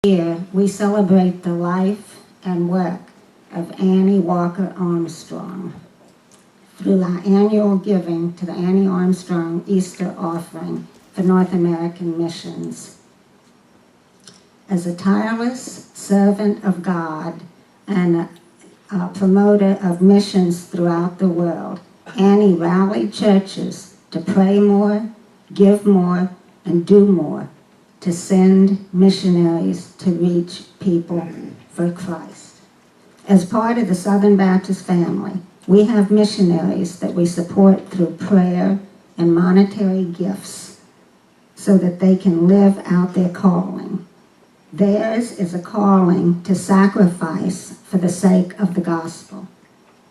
Here, we celebrate the life and work of Annie Walker Armstrong through our annual giving to the Annie Armstrong Easter offering for North American missions. As a tireless servant of God and a promoter of missions throughout the world, Annie rallied churches to pray more, give more, and do more to send missionaries to reach people for Christ. As part of the Southern Baptist family, we have missionaries that we support through prayer and monetary gifts so that they can live out their calling. Theirs is a calling to sacrifice for the sake of the gospel.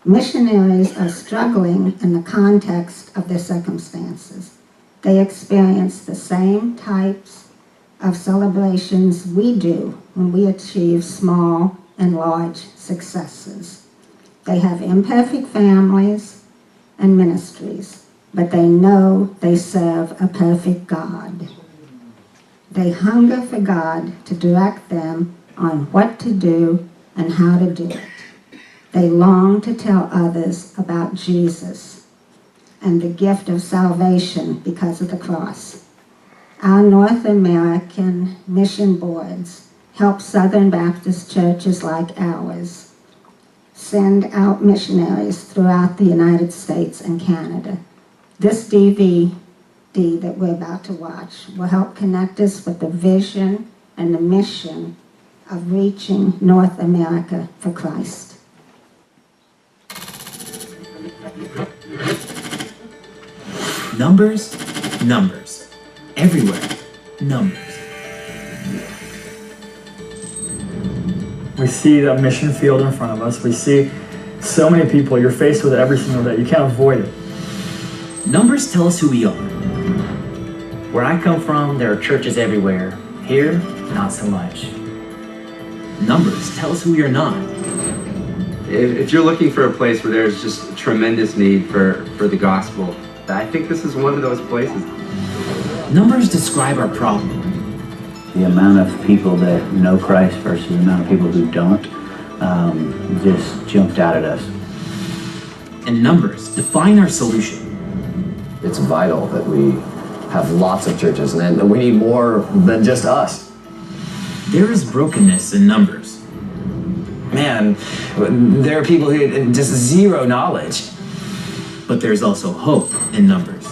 Missionaries are struggling in the context of their circumstances. They experience the same types of celebrations we do when we achieve small and large successes. They have imperfect families and ministries, but they know they serve a perfect God. They hunger for God to direct them on what to do and how to do it. They long to tell others about Jesus and the gift of salvation because of the cross. Our North American mission boards help Southern Baptist churches like ours send out missionaries throughout the United States and Canada. This DVD that we're about to watch will help connect us with the vision and the mission of reaching North America for Christ. Numbers, numbers. Everywhere, numbers. We see the mission field in front of us. We see so many people. You're faced with it every single day. You can't avoid it. Numbers tell us who we are. Where I come from, there are churches everywhere. Here, not so much. Numbers tell us who we are not. If you're looking for a place where there's just tremendous need for the gospel, I think this is one of those places. Numbers describe our problem. The amount of people that know Christ versus the amount of people who don't just jumped out at us. And numbers define our solution. It's vital that we have lots of churches, and we need more than just us. There is brokenness in numbers. Man, there are people who had just zero knowledge. But there's also hope in numbers.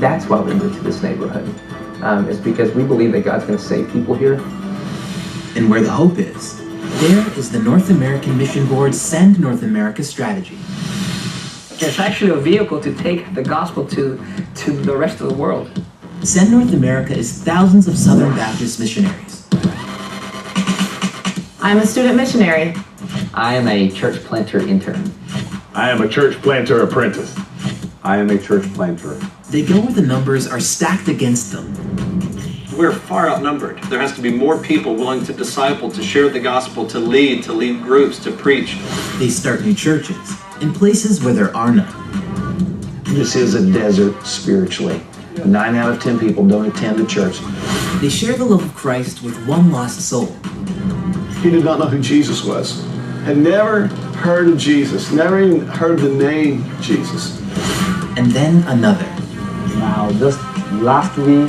That's why we moved to this neighborhood. It's because we believe that God's going to save people here. And where the hope is, there is the North American Mission Board's Send North America strategy. It's actually a vehicle to take the gospel to the rest of the world. Send North America is thousands of Southern Baptist missionaries. I'm a student missionary. I am a church planter intern. I am a church planter apprentice. I am a church planter. They go where the numbers are stacked against them. We're far outnumbered. There has to be more people willing to disciple, to share the gospel, to lead groups, to preach. They start new churches in places where there are none. This is a desert spiritually. 9 out of 10 people don't attend a church. They share the love of Christ with one lost soul. He did not know who Jesus was. Had never heard of Jesus, never even heard the name Jesus. And then another. Now, just last week,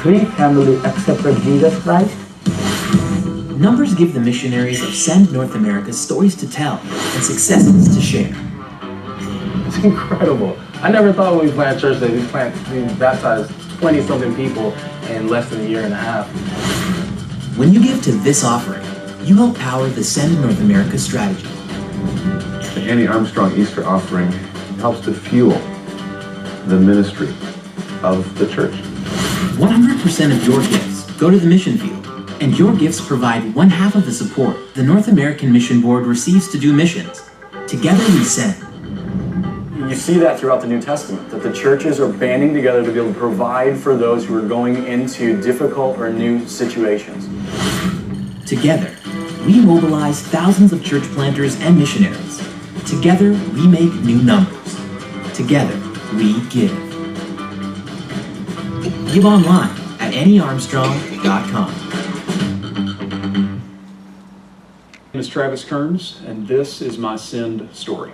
3 families accepted Jesus Christ. Numbers give the missionaries of Send North America stories to tell and successes to share. It's incredible. I never thought when we planted church that we baptized 20-something people in less than a year and a half. When you give to this offering, you help power the Send North America strategy. The Annie Armstrong Easter offering helps to fuel the ministry of the church. 100% of your gifts go to the mission field, and your gifts provide 1/2 of the support the North American Mission Board receives to do missions. Together we send. You see that throughout the New Testament, that the churches are banding together to be able to provide for those who are going into difficult or new situations. Together, we mobilize thousands of church planters and missionaries. Together, we make new numbers. Together, we give. Give online at AnnieArmstrong.com. My name is Travis Kearns, and this is my Send story.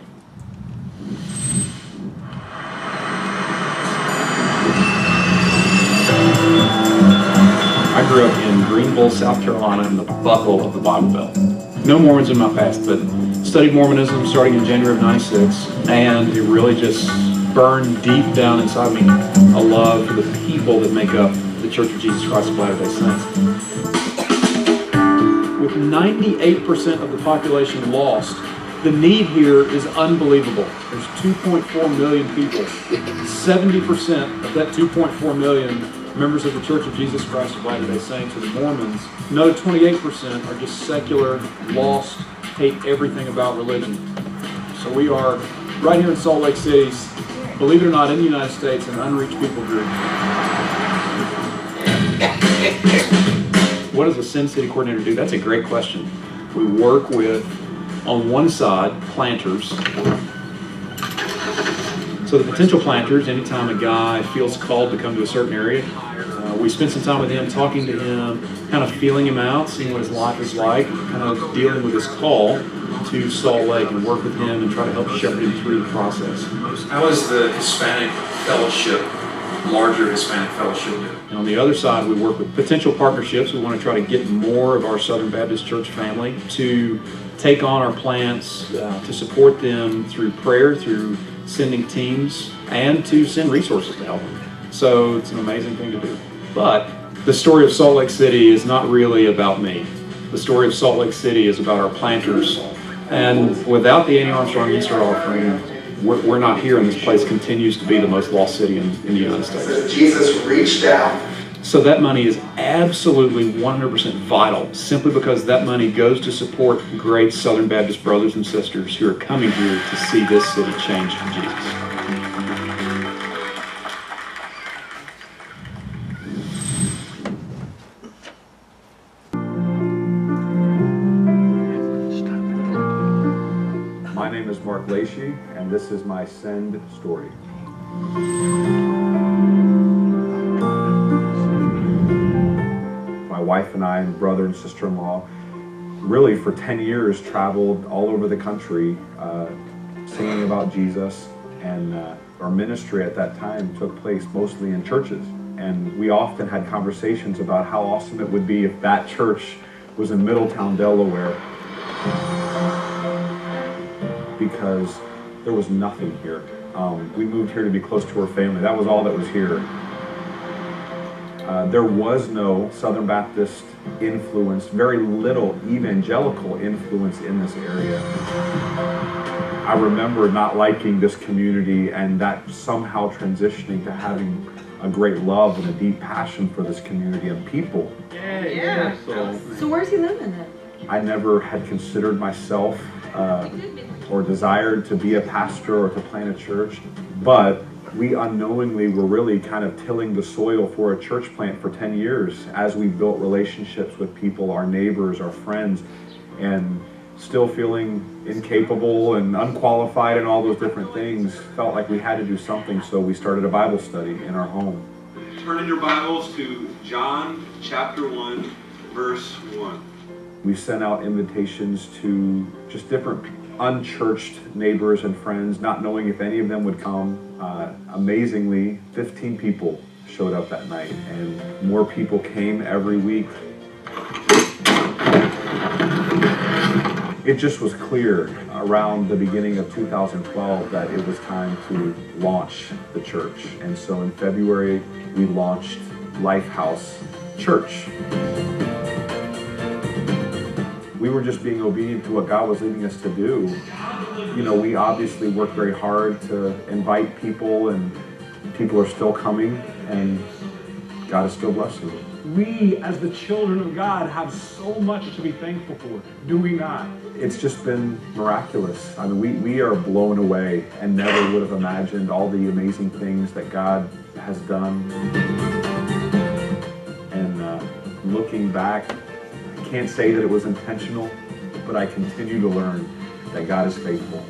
I grew up in Greenville, South Carolina, in the buckle of the Bible Belt. No Mormons in my past, but studied Mormonism starting in January of '96, and it really just burned deep down inside me a love for the people that make up the Church of Jesus Christ of Latter-day Saints. With 98% of the population lost, the need here is unbelievable. There's 2.4 million people. 70% of that 2.4 million members of the Church of Jesus Christ of Latter-day Saints are the Mormons. Another 28% are just secular, lost, hate everything about religion. So we are right here in Salt Lake City, believe it or not, in the United States, an unreached people group. What does a Sin City coordinator do? That's a great question. We work with, on one side, planters. So the potential planters, anytime a guy feels called to come to a certain area, we spend some time with him, talking to him, kind of feeling him out, seeing what his life is like, kind of dealing with his call to Salt Lake and work with him and try to help shepherd him through the process. How is the Hispanic fellowship, larger Hispanic fellowship? And on the other side, we work with potential partnerships. We want to try to get more of our Southern Baptist Church family to take on our plants, to support them through prayer, through sending teams, and to send resources to help them. So it's an amazing thing to do. But the story of Salt Lake City is not really about me. The story of Salt Lake City is about our planters. And without the Annie Armstrong Easter offering, we're not here, and this place continues to be the most lost city in the United States. Jesus reached out. So that money is absolutely 100% vital, simply because that money goes to support great Southern Baptist brothers and sisters who are coming here to see this city changed for Jesus. My name is Mark Lacey, and this is my Send story. My wife and I, and brother and sister-in-law, really for 10 years traveled all over the country singing about Jesus, and our ministry at that time took place mostly in churches. And we often had conversations about how awesome it would be if that church was in Middletown, Delaware, because there was nothing here. We moved here to be close to our family. That was all that was here. There was no Southern Baptist influence, very little evangelical influence in this area. I remember not liking this community, and that somehow transitioning to having a great love and a deep passion for this community and people. Yeah. So where's he living then? I never had considered myself or desired to be a pastor or to plant a church, but we unknowingly were really kind of tilling the soil for a church plant for 10 years as we built relationships with people, our neighbors, our friends, and still feeling incapable and unqualified and all those different things, felt like we had to do something, so we started a Bible study in our home. Turn in your Bibles to John chapter 1, verse 1. We sent out invitations to just different unchurched neighbors and friends, not knowing if any of them would come. Amazingly, 15 people showed up that night, and more people came every week. It just was clear around the beginning of 2012 that it was time to launch the church. And so in February, we launched Lifehouse Church. We were just being obedient to what God was leading us to do. You know, we obviously worked very hard to invite people, and people are still coming, and God is still blessing. We, as the children of God, have so much to be thankful for, do we not? It's just been miraculous. I mean, we are blown away and never would have imagined all the amazing things that God has done. And looking back, I can't say that it was intentional, but I continue to learn that God is faithful.